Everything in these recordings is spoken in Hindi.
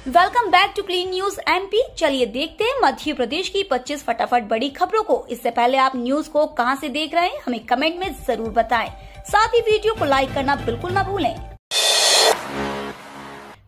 Welcome back to clean news MP. चलिए देखते हैं मध्य प्रदेश की 25 फटाफट बड़ी खबरों को। इससे पहले आप न्यूज को कहां से देख रहे हैं हमें कमेंट में जरूर बताएं। साथ ही वीडियो को लाइक करना बिल्कुल ना भूलें।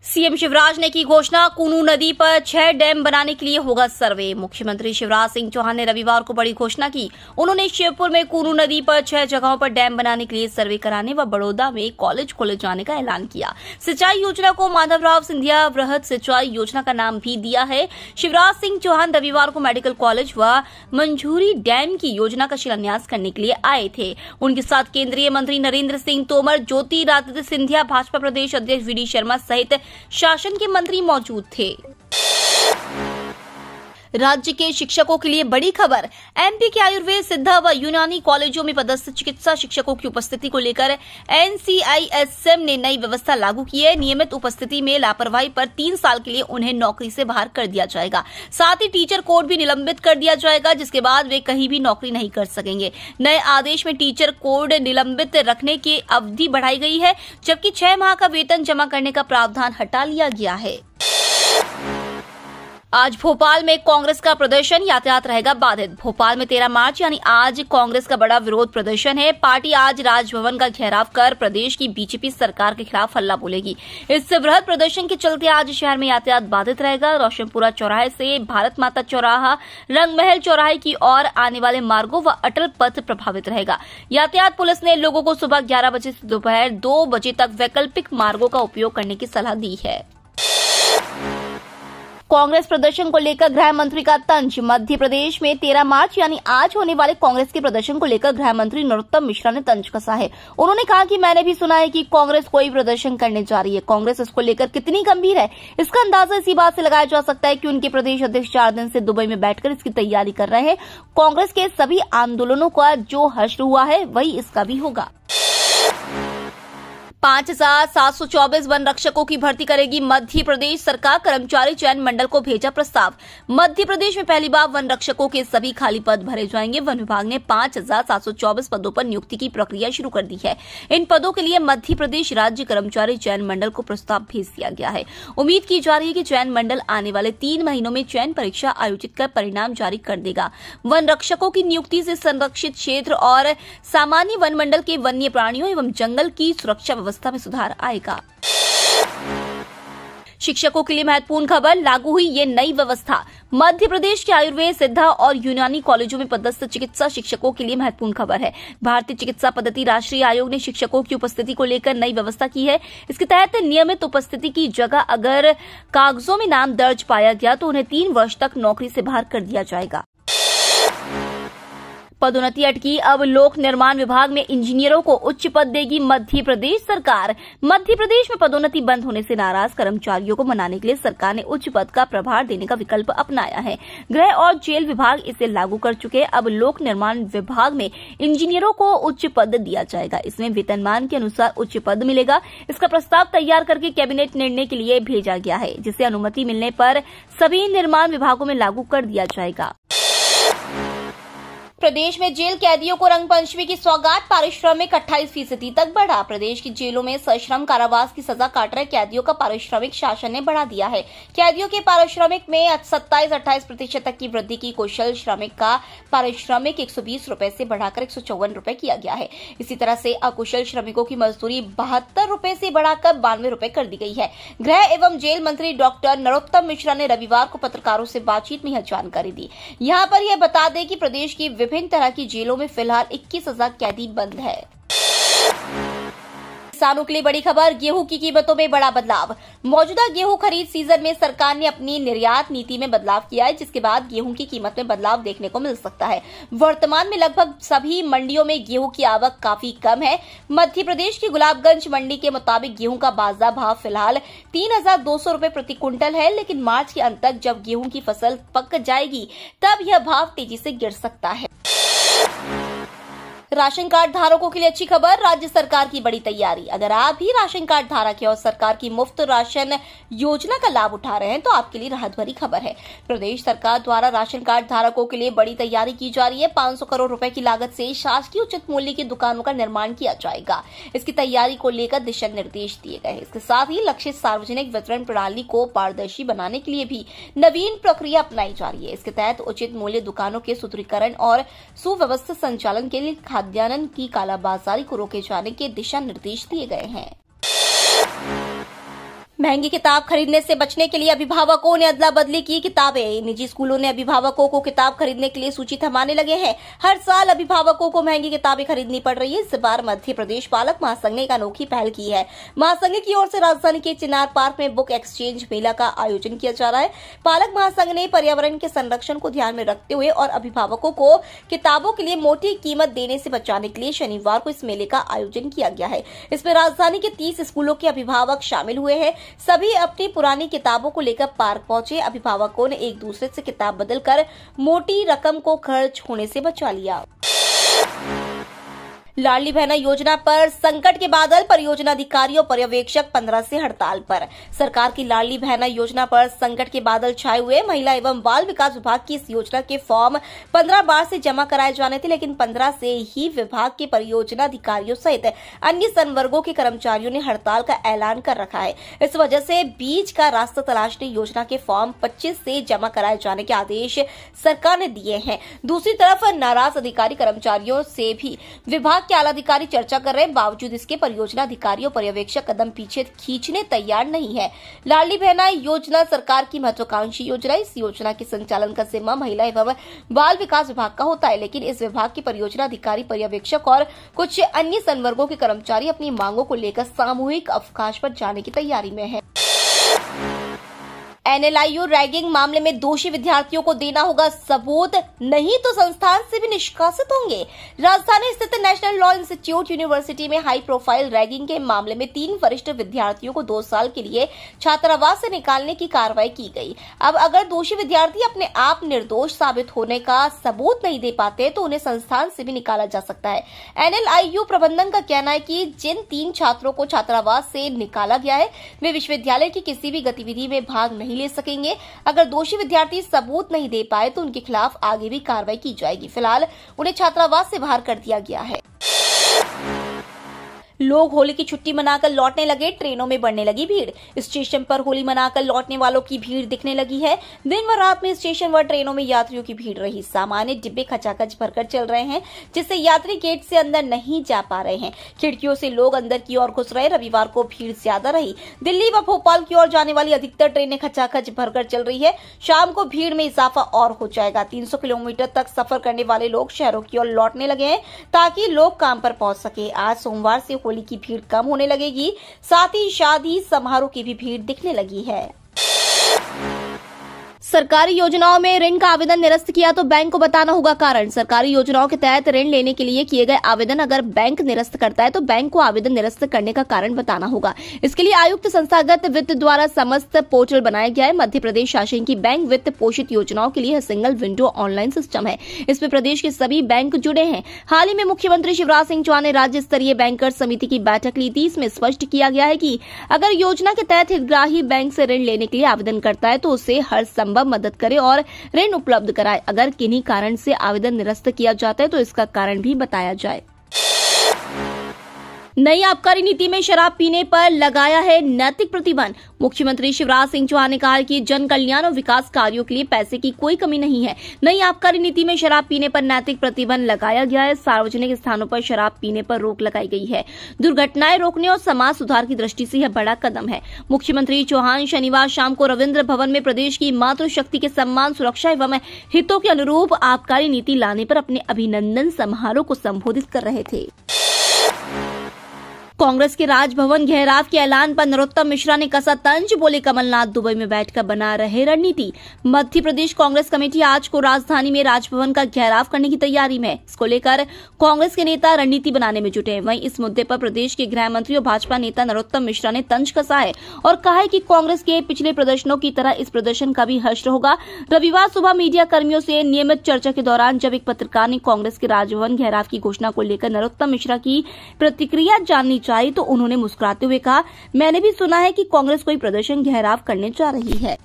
सीएम शिवराज ने की घोषणा, कूनू नदी पर 6 डैम बनाने के लिए होगा सर्वे। मुख्यमंत्री शिवराज सिंह चौहान ने रविवार को बड़ी घोषणा की। उन्होंने शिवपुर में कूनू नदी पर 6 जगहों पर डैम बनाने के लिए सर्वे कराने व बड़ौदा में कॉलेज खोले जाने का ऐलान किया। सिंचाई योजना को माधवराव सिंधिया वृहद सिंचाई योजना का नाम भी दिया है। शिवराज सिंह चौहान रविवार को मेडिकल कॉलेज व मंझूरी डैम की योजना का शिलान्यास करने के लिए आए थे। उनके साथ केंद्रीय मंत्री नरेंद्र सिंह तोमर, ज्योतिरादित्य सिंधिया, भाजपा प्रदेश अध्यक्ष वीडी शर्मा सहित शासन के मंत्री मौजूद थे। राज्य के शिक्षकों के लिए बड़ी खबर। एमपी के आयुर्वेद, सिद्धा व यूनानी कॉलेजों में पदस्थ चिकित्सा शिक्षकों की उपस्थिति को लेकर एनसीआईएसएम ने नई व्यवस्था लागू की है। नियमित उपस्थिति में लापरवाही पर 3 साल के लिए उन्हें नौकरी से बाहर कर दिया जाएगा। साथ ही टीचर कोड भी निलंबित कर दिया जाएगा, जिसके बाद वे कहीं भी नौकरी नहीं कर सकेंगे। नए आदेश में टीचर कोड निलंबित रखने की अवधि बढ़ाई गई है, जबकि 6 माह का वेतन जमा करने का प्रावधान हटा लिया गया है। आज भोपाल में कांग्रेस का प्रदर्शन, यातायात रहेगा बाधित। भोपाल में 13 मार्च यानी आज कांग्रेस का बड़ा विरोध प्रदर्शन है। पार्टी आज राजभवन का घेराव कर प्रदेश की बीजेपी सरकार के खिलाफ हल्ला बोलेगी। इस वृहद प्रदर्शन के चलते आज शहर में यातायात बाधित रहेगा। रोशनपुरा चौराहे से भारत माता चौराहा, रंगमहल चौराहे की ओर आने वाले मार्गों व अटल पथ प्रभावित रहेगा। यातायात पुलिस ने लोगों को सुबह 11 बजे से दोपहर 2 बजे तक वैकल्पिक मार्गों का उपयोग करने की सलाह दी है। कांग्रेस प्रदर्शन को लेकर गृह मंत्री का तंज। मध्य प्रदेश में 13 मार्च यानी आज होने वाले कांग्रेस के प्रदर्शन को लेकर गृह मंत्री नरोत्तम मिश्रा ने तंज कसा है। उन्होंने कहा कि मैंने भी सुना है कि कांग्रेस कोई प्रदर्शन करने जा रही है। कांग्रेस इसको लेकर कितनी गंभीर है, इसका अंदाजा इसी बात से लगाया जा सकता है कि उनके प्रदेश अध्यक्ष 4 दिन से दुबई में बैठकर इसकी तैयारी कर रहे हैं। कांग्रेस के सभी आंदोलनों का जो हश्र हुआ है वही इसका भी होगा। 5724 वन रक्षकों की भर्ती करेगी मध्य प्रदेश सरकार। कर्मचारी चयन मंडल को भेजा प्रस्ताव। मध्य प्रदेश में पहली बार वन रक्षकों के सभी खाली पद भरे जाएंगे। वन विभाग ने 5724 पदों पर नियुक्ति की प्रक्रिया शुरू कर दी है। इन पदों के लिए मध्य प्रदेश राज्य कर्मचारी चयन मंडल को प्रस्ताव भेज दिया गया है। उम्मीद की जा रही है कि चयन मंडल आने वाले 3 महीनों में चयन परीक्षा आयोजित कर परिणाम जारी कर देगा। वन रक्षकों की नियुक्ति से संरक्षित क्षेत्र और सामान्य वन मंडल के वन्य प्राणियों एवं जंगल की सुरक्षा व्यवस्था में सुधार आएगा। शिक्षकों के लिए महत्वपूर्ण खबर, लागू हुई ये नई व्यवस्था। मध्य प्रदेश के आयुर्वेद, सिद्धा और यूनानी कॉलेजों में पदस्थ चिकित्सा शिक्षकों के लिए महत्वपूर्ण खबर है। भारतीय चिकित्सा पद्धति राष्ट्रीय आयोग ने शिक्षकों की उपस्थिति को लेकर नई व्यवस्था की है। इसके तहत नियमित उपस्थिति की जगह अगर कागजों में नाम दर्ज पाया गया तो उन्हें 3 वर्ष तक नौकरी से बाहर कर दिया जाएगा। पदोन्नति अटकी, अब लोक निर्माण विभाग में इंजीनियरों को उच्च पद देगी मध्य प्रदेश सरकार। मध्य प्रदेश में पदोन्नति बंद होने से नाराज कर्मचारियों को मनाने के लिए सरकार ने उच्च पद का प्रभार देने का विकल्प अपनाया है। गृह और जेल विभाग इसे लागू कर चुके हैं। अब लोक निर्माण विभाग में इंजीनियरों को उच्च पद दिया जाएगा। इसमें वेतनमान के अनुसार उच्च पद मिलेगा। इसका प्रस्ताव तैयार करके कैबिनेट निर्णय के लिए भेजा गया है, जिसे अनुमति मिलने पर सभी निर्माण विभागों में लागू कर दिया जाएगा। प्रदेश में जेल कैदियों को रंगपंचमी की सौगात, पारिश्रमिक 28% तक बढ़ा। प्रदेश की जेलों में सश्रम कारावास की सजा काट रहे कैदियों का पारिश्रमिक शासन ने बढ़ा दिया है। कैदियों के पारिश्रमिक में 27-28% तक की वृद्धि की। कुशल श्रमिक का पारिश्रमिक 120 रुपए से बढ़ाकर 154 रुपए किया गया है। इसी तरह से अकुशल श्रमिकों की मजदूरी 72 रुपए से बढ़ाकर 92 रुपए कर दी गई है। गृह एवं जेल मंत्री डॉक्टर नरोत्तम मिश्रा ने रविवार को पत्रकारों से बातचीत में यह जानकारी दी। यहाँ पर यह बता दें कि प्रदेश की विभिन्न तरह की जेलों में फिलहाल 21,000 कैदी बंद है। किसानों के लिए बड़ी खबर, गेहूं की कीमतों में बड़ा बदलाव। मौजूदा गेहूं खरीद सीजन में सरकार ने अपनी निर्यात नीति में बदलाव किया है, जिसके बाद गेहूं की कीमत में बदलाव देखने को मिल सकता है। वर्तमान में लगभग सभी मंडियों में गेहूं की आवक काफी कम है। मध्य प्रदेश की गुलाबगंज मंडी के मुताबिक गेहूं का बाजार भाव फिलहाल 3,200 रुपए प्रति क्विंटल है, लेकिन मार्च के अंत तक जब गेहूं की फसल पक जाएगी तब यह भाव तेजी से गिर सकता है। राशन कार्ड धारकों के लिए अच्छी खबर, राज्य सरकार की बड़ी तैयारी। अगर आप भी राशन कार्ड धारक हैं और सरकार की मुफ्त राशन योजना का लाभ उठा रहे हैं तो आपके लिए राहत भरी खबर है। प्रदेश सरकार द्वारा राशन कार्ड धारकों के लिए बड़ी तैयारी की जा रही है। 500 करोड़ रुपए की लागत से शासकीय उचित मूल्य की दुकानों का निर्माण किया जाएगा। इसकी तैयारी को लेकर दिशा निर्देश दिए गए हैं। इसके साथ ही लक्षित सार्वजनिक वितरण प्रणाली को पारदर्शी बनाने के लिए भी नवीन प्रक्रिया अपनाई जा रही है। इसके तहत उचित मूल्य दुकानों के सुदृढ़ीकरण और सुव्यवस्थित संचालन के लिए खाद्यान्न की कालाबाजारी को रोके जाने के दिशा निर्देश दिए गए हैं। महंगी किताब खरीदने से बचने के लिए अभिभावकों ने अदला बदली की किताबें। निजी स्कूलों ने अभिभावकों को किताब खरीदने के लिए सूची थमाने लगे हैं। हर साल अभिभावकों को महंगी किताबें खरीदनी पड़ रही है। इस बार मध्य प्रदेश पालक महासंघ ने एक अनोखी पहल की है। महासंघ की ओर से राजधानी के चिनार पार्क में बुक एक्सचेंज मेला का आयोजन किया जा रहा है। पालक महासंघ ने पर्यावरण के संरक्षण को ध्यान में रखते हुए और अभिभावकों को किताबों के लिए मोटी कीमत देने से बचाने के लिए शनिवार को इस मेले का आयोजन किया गया है। इसमें राजधानी के 30 स्कूलों के अभिभावक शामिल हुए हैं। सभी अपनी पुरानी किताबों को लेकर पार्क पहुंचे। अभिभावकों ने एक दूसरे से किताब बदलकर मोटी रकम को खर्च होने से बचा लिया। लाडली बहना योजना पर संकट के बादल, परियोजना अधिकारी और पर्यवेक्षक 15 से हड़ताल पर। सरकार की लाडली बहना योजना पर संकट के बादल छाए हुए। महिला एवं बाल विकास विभाग की इस योजना के फॉर्म 15 बार से जमा कराए जाने थे, लेकिन 15 से ही विभाग के परियोजना अधिकारियों सहित अन्य संवर्गों के कर्मचारियों ने हड़ताल का ऐलान कर रखा है। इस वजह से बीच का रास्ता तलाशने योजना के फॉर्म 25 से जमा कराए जाने के आदेश सरकार ने दिए हैं। दूसरी तरफ नाराज अधिकारी कर्मचारियों से भी विभाग के आला अधिकारी चर्चा कर रहे हैं। बावजूद इसके परियोजना अधिकारी और पर्यवेक्षक कदम पीछे खींचने तैयार नहीं है। लाडली बहना योजना सरकार की महत्वाकांक्षी योजना। इस योजना के संचालन का जिम्मा महिला एवं बाल विकास विभाग का होता है, लेकिन इस विभाग के परियोजना अधिकारी, पर्यवेक्षक और कुछ अन्य संवर्गों के कर्मचारी अपनी मांगों को लेकर सामूहिक अवकाश पर जाने की तैयारी में है। NLIU रैगिंग मामले में दोषी विद्यार्थियों को देना होगा सबूत, नहीं तो संस्थान से भी निष्कासित होंगे। राजधानी स्थित नेशनल लॉ इंस्टीट्यूट यूनिवर्सिटी में हाई प्रोफाइल रैगिंग के मामले में 3 वरिष्ठ विद्यार्थियों को 2 साल के लिए छात्रावास से निकालने की कार्रवाई की गई। अब अगर दोषी विद्यार्थी अपने आप निर्दोष साबित होने का सबूत नहीं दे पाते तो उन्हें संस्थान से भी निकाला जा सकता है। NLIU प्रबंधन का कहना है कि जिन 3 छात्रों को छात्रावास से निकाला गया है वे विश्वविद्यालय की किसी भी गतिविधि में भाग नहीं ले सकेंगे। अगर दोषी विद्यार्थी सबूत नहीं दे पाए तो उनके खिलाफ आगे भी कार्रवाई की जाएगी। फिलहाल उन्हें छात्रावास से बाहर कर दिया गया है। लोग होली की छुट्टी मनाकर लौटने लगे, ट्रेनों में बढ़ने लगी भीड़। स्टेशन पर होली मनाकर लौटने वालों की भीड़ दिखने लगी है। दिन व रात में स्टेशन व ट्रेनों में यात्रियों की भीड़ रही। सामान्य डिब्बे खचाखच भरकर चल रहे हैं, जिससे यात्री गेट से अंदर नहीं जा पा रहे हैं। खिड़कियों से लोग अंदर की ओर घुस रहे। रविवार को भीड़ ज्यादा रही। दिल्ली व भोपाल की ओर जाने वाली अधिकतर ट्रेनें खचाखच भरकर चल रही है। शाम को भीड़ में इजाफा और हो जाएगा। 300 किलोमीटर तक सफर करने वाले लोग शहरों की ओर लौटने लगे हैं ताकि लोग काम पर पहुंच सके। आज सोमवार से होली की भीड़ कम होने लगेगी। साथ ही शादी समारोह की भी भीड़ दिखने लगी है। सरकारी योजनाओं में ऋण का आवेदन निरस्त किया तो बैंक को बताना होगा कारण। सरकारी योजनाओं के तहत ऋण लेने के लिए किए गए आवेदन अगर बैंक निरस्त करता है तो बैंक को आवेदन निरस्त करने का कारण बताना होगा। इसके लिए आयुक्त संस्थागत वित्त द्वारा समस्त पोर्टल बनाया गया है। मध्य प्रदेश शासन की बैंक वित्त पोषित योजनाओं के लिए सिंगल विंडो ऑनलाइन सिस्टम है। इसमें प्रदेश के सभी बैंक जुड़े हैं। हाल ही में मुख्यमंत्री शिवराज सिंह चौहान ने राज्य स्तरीय बैंकर्स समिति की बैठक ली थी। इसमें स्पष्ट किया गया है कि अगर योजना के तहत हितग्राही बैंक से ऋण लेने के लिए आवेदन करता है तो उसे हर मदद करे और ऋण उपलब्ध कराए। अगर किन्हीं कारण से आवेदन निरस्त किया जाता है तो इसका कारण भी बताया जाए। नई आबकारी नीति में शराब पीने पर लगाया है नैतिक प्रतिबंध। मुख्यमंत्री शिवराज सिंह चौहान ने कहा है कि जन कल्याण और विकास कार्यों के लिए पैसे की कोई कमी नहीं है। नई आबकारी नीति में शराब पीने पर नैतिक प्रतिबंध लगाया गया है। सार्वजनिक स्थानों पर शराब पीने पर रोक लगाई गई है। दुर्घटनाएं रोकने और समाज सुधार की दृष्टि से यह बड़ा कदम है। मुख्यमंत्री चौहान शनिवार शाम को रविन्द्र भवन में प्रदेश की मातृशक्ति के सम्मान, सुरक्षा एवं हितों के अनुरूप आबकारी नीति लाने पर अपने अभिनंदन समारोह को संबोधित कर रहे थे। कांग्रेस के राजभवन घेराव के ऐलान पर नरोत्तम मिश्रा ने कसा तंज, बोले कमलनाथ दुबई में बैठकर बना रहे रणनीति। मध्य प्रदेश कांग्रेस कमेटी आज को राजधानी में राजभवन का घेराव करने की तैयारी में है। इसको लेकर कांग्रेस के नेता रणनीति बनाने में जुटे हैं। वहीं इस मुद्दे पर प्रदेश के गृह मंत्री और भाजपा नेता नरोत्तम मिश्रा ने तंज कसा है और कहा है कि कांग्रेस के पिछले प्रदर्शनों की तरह इस प्रदर्शन का भी हश्र होगा। रविवार सुबह मीडिया कर्मियों से नियमित चर्चा के दौरान जब एक पत्रकार ने कांग्रेस के राजभवन घेराव की घोषणा को लेकर नरोत्तम मिश्रा की प्रतिक्रिया जाननी चाहिए तो उन्होंने मुस्कुराते हुए कहा, मैंने भी सुना है कि कांग्रेस कोई प्रदर्शन घेराव करने जा रही है।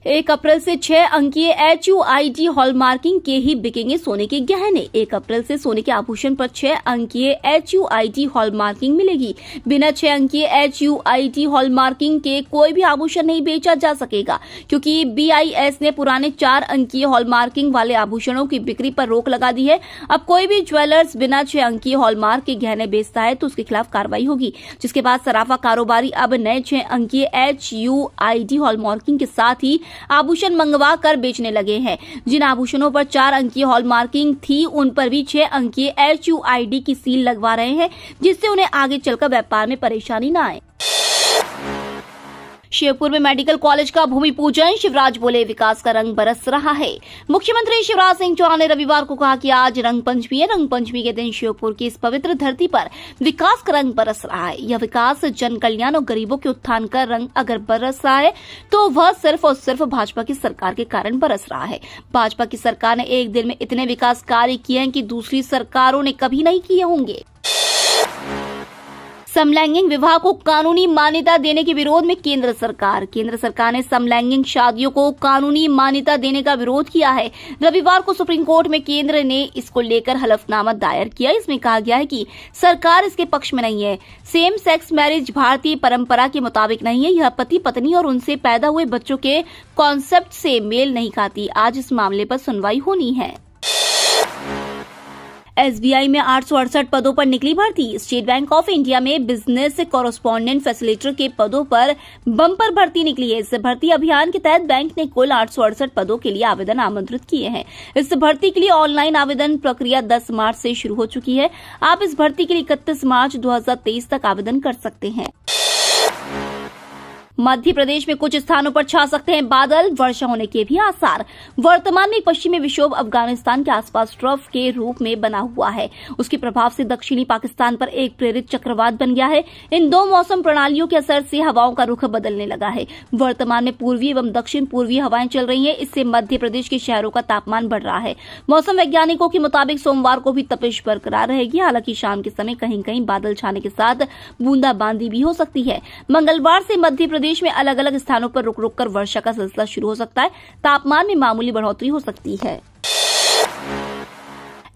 1 अप्रैल से 6 अंकीय HUID हॉलमार्किंग के ही बिकेंगे सोने के गहने। 1 अप्रैल से सोने के आभूषण पर 6 अंकीय HUID हॉलमार्किंग मिलेगी। बिना 6 अंकीय HUID हॉलमार्किंग के कोई भी आभूषण नहीं बेचा जा सकेगा, क्योंकि BIS ने पुराने 4 अंकीय हॉलमार्किंग वाले आभूषणों की बिक्री पर रोक लगा दी है। अब कोई भी ज्वेलर्स बिना 6 अंकीय हॉलमार्क के गहने बेचता है तो उसके खिलाफ कार्रवाई होगी, जिसके बाद सराफा कारोबारी अब नए 6 अंकीय HUID हॉलमार्किंग के साथ ही आभूषण मंगवा कर बेचने लगे हैं। जिन आभूषणों पर 4 अंकीय हॉलमार्किंग थी उन पर भी 6 अंकीय HUID की सील लगवा रहे हैं, जिससे उन्हें आगे चलकर व्यापार में परेशानी न आए। शिवपुर में मेडिकल कॉलेज का भूमि पूजन, शिवराज बोले विकास का रंग बरस रहा है। मुख्यमंत्री शिवराज सिंह चौहान ने रविवार को कहा कि आज रंग पंचमी है। रंग पंचमी के दिन शिवपुर की इस पवित्र धरती पर विकास का रंग बरस रहा है। यह विकास जन कल्याण और गरीबों के उत्थान का रंग अगर बरस रहा है तो वह सिर्फ और सिर्फ भाजपा की सरकार के कारण बरस रहा है। भाजपा की सरकार ने एक दिन में इतने विकास कार्य किए हैं कि दूसरी सरकारों ने कभी नहीं किए होंगे। समलैंगिक विवाह को कानूनी मान्यता देने के विरोध में केंद्र सरकार ने समलैंगिक शादियों को कानूनी मान्यता देने का विरोध किया है। रविवार को सुप्रीम कोर्ट में केंद्र ने इसको लेकर हलफनामा दायर किया। इसमें कहा गया है कि सरकार इसके पक्ष में नहीं है। सेम सेक्स मैरिज भारतीय परंपरा के मुताबिक नहीं है। यह पति पत्नी और उनसे पैदा हुए बच्चों के कॉन्सेप्ट से मेल नहीं खाती। आज इस मामले पर सुनवाई होनी है। SBI में 868 पदों पर निकली भर्ती। स्टेट बैंक ऑफ इंडिया में बिजनेस कॉरेस्पॉन्डेंट फैसिलिटेटर के पदों पर बम्पर भर्ती निकली है। इस भर्ती अभियान के तहत बैंक ने कुल 868 पदों के लिए आवेदन आमंत्रित किए हैं। इस भर्ती के लिए ऑनलाइन आवेदन प्रक्रिया 10 मार्च से शुरू हो चुकी है। आप इस भर्ती के लिए 31 मार्च 2023 तक आवेदन कर सकते हैं। मध्य प्रदेश में कुछ स्थानों पर छा सकते हैं बादल, वर्षा होने के भी आसार। वर्तमान में पश्चिमी विक्षोभ अफगानिस्तान के आसपास ट्रफ के रूप में बना हुआ है। उसके प्रभाव से दक्षिणी पाकिस्तान पर एक प्रेरित चक्रवात बन गया है। इन 2 मौसम प्रणालियों के असर से हवाओं का रुख बदलने लगा है। वर्तमान में पूर्वी एवं दक्षिण पूर्वी हवाएं चल रही हैं। इससे मध्य प्रदेश के शहरों का तापमान बढ़ रहा है। मौसम वैज्ञानिकों के मुताबिक सोमवार को भी तपिश बरकरार रहेगी। हालांकि शाम के समय कहीं कहीं बादल छाने के साथ बूंदाबांदी भी हो सकती है। मंगलवार से मध्य प्रदेश में अलग अलग स्थानों पर रुक रुक कर वर्षा का सिलसिला शुरू हो सकता है। तापमान में मामूली बढ़ोतरी हो सकती है।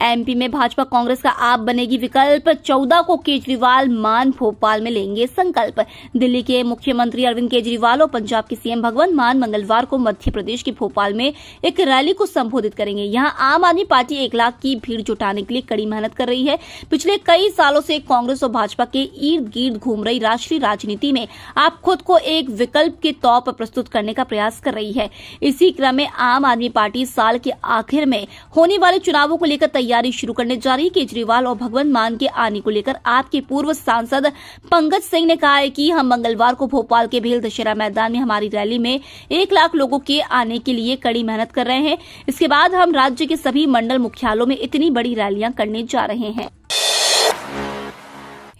MP में भाजपा कांग्रेस का आप बनेगी विकल्प। 14 को केजरीवाल मान भोपाल में लेंगे संकल्प। दिल्ली के मुख्यमंत्री अरविंद केजरीवाल और पंजाब के CM भगवंत मान मंगलवार को मध्य प्रदेश के भोपाल में एक रैली को संबोधित करेंगे। यहां आम आदमी पार्टी 1 लाख की भीड़ जुटाने के लिए कड़ी मेहनत कर रही है। पिछले कई सालों से कांग्रेस और भाजपा के इर्द गिर्द घूम रही राष्ट्रीय राजनीति में आप खुद को एक विकल्प के तौर पर प्रस्तुत करने का प्रयास कर रही है। इसी क्रम में आम आदमी पार्टी साल के आखिर में होने वाले चुनावों को लेकर तैयारी शुरू करने जा रही है। केजरीवाल और भगवंत मान के आने को लेकर आपके पूर्व सांसद पंकज सिंह ने कहा है कि हम मंगलवार को भोपाल के भेल दशहरा मैदान में हमारी रैली में 1 लाख लोगों के आने के लिए कड़ी मेहनत कर रहे हैं। इसके बाद हम राज्य के सभी मंडल मुख्यालयों में इतनी बड़ी रैलियां करने जा रहे हैं।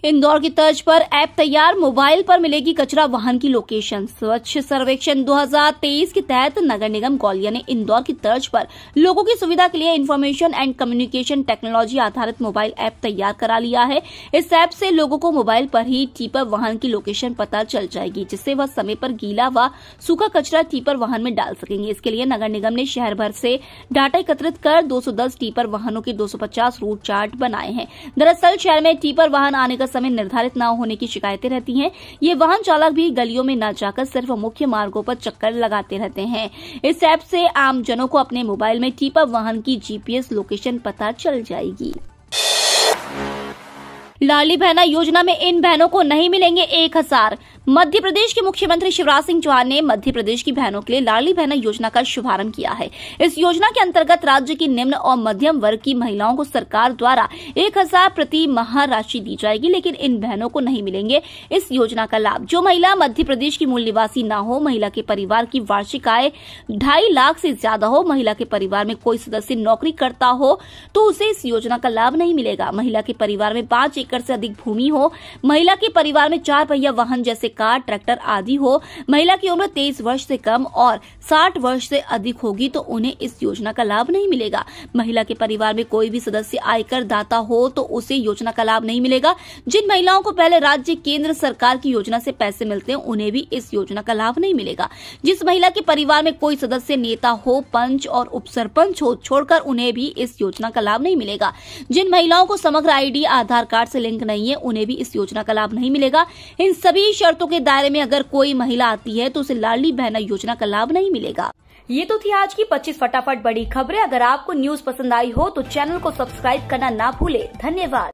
इंदौर की तर्ज पर ऐप तैयार, मोबाइल पर मिलेगी कचरा वाहन की लोकेशन। स्वच्छ सर्वेक्षण 2023 के तहत नगर निगम ग्वालियर ने इंदौर की तर्ज पर लोगों की सुविधा के लिए इंफॉर्मेशन एंड कम्युनिकेशन टेक्नोलॉजी आधारित मोबाइल ऐप तैयार करा लिया है। इस ऐप से लोगों को मोबाइल पर ही टिपर वाहन की लोकेशन पता चल जाएगी, जिससे वह समय पर गीला व सूखा कचरा टिपर वाहन में डाल सकेंगे। इसके लिए नगर निगम ने शहर भर से डाटा एकत्रित कर 210 टिपर वाहनों के 250 रूट चार्ट बनाए हैं। दरअसल शहर में टिपर वाहन आने का समय निर्धारित न होने की शिकायतें रहती हैं। ये वाहन चालक भी गलियों में न जाकर सिर्फ मुख्य मार्गों पर चक्कर लगाते रहते हैं। इस ऐप से आम जनों को अपने मोबाइल में टिपर वाहन की GPS लोकेशन पता चल जाएगी। लाडली बहना योजना में इन बहनों को नहीं मिलेंगे 1000। मध्य प्रदेश के मुख्यमंत्री शिवराज सिंह चौहान ने मध्य प्रदेश की बहनों के लिए लाडली बहना योजना का शुभारंभ किया है। इस योजना के अंतर्गत राज्य की निम्न और मध्यम वर्ग की महिलाओं को सरकार द्वारा 1000 प्रति माह राशि दी जाएगी, लेकिन इन बहनों को नहीं मिलेंगे इस योजना का लाभ। जो महिला मध्य प्रदेश की मूल निवासी न हो, महिला के परिवार की वार्षिक आय 2.5 लाख से ज्यादा हो, महिला के परिवार में कोई सदस्य नौकरी करता हो तो उसे इस योजना का लाभ नहीं मिलेगा। महिला के परिवार में 5 एकड़ से अधिक भूमि हो, महिला के परिवार में 4 पहिया वाहन जैसे कार, ट्रैक्टर आदि हो, महिला की उम्र 23 वर्ष से कम और 60 वर्ष से अधिक होगी तो उन्हें इस योजना का लाभ नहीं मिलेगा। महिला के परिवार में कोई भी सदस्य आयकर दाता हो तो उसे योजना का लाभ नहीं मिलेगा। जिन महिलाओं को पहले राज्य केंद्र सरकार की योजना से पैसे मिलते हैं उन्हें भी इस योजना का लाभ नहीं मिलेगा। जिस महिला के परिवार में कोई सदस्य नेता हो, पंच और उप सरपंच हो, छोड़कर उन्हें भी इस योजना का लाभ नहीं मिलेगा। जिन महिलाओं को समग्र आईडी आधार कार्ड से लिंक नहीं है उन्हें भी इस योजना का लाभ नहीं मिलेगा। इन सभी शर्तों के दायरे में अगर कोई महिला आती है तो उसे लाडली बहना योजना का लाभ नहीं मिलेगा। ये तो थी आज की 25 फटाफट बड़ी खबरें। अगर आपको न्यूज पसंद आई हो तो चैनल को सब्सक्राइब करना ना भूले। धन्यवाद।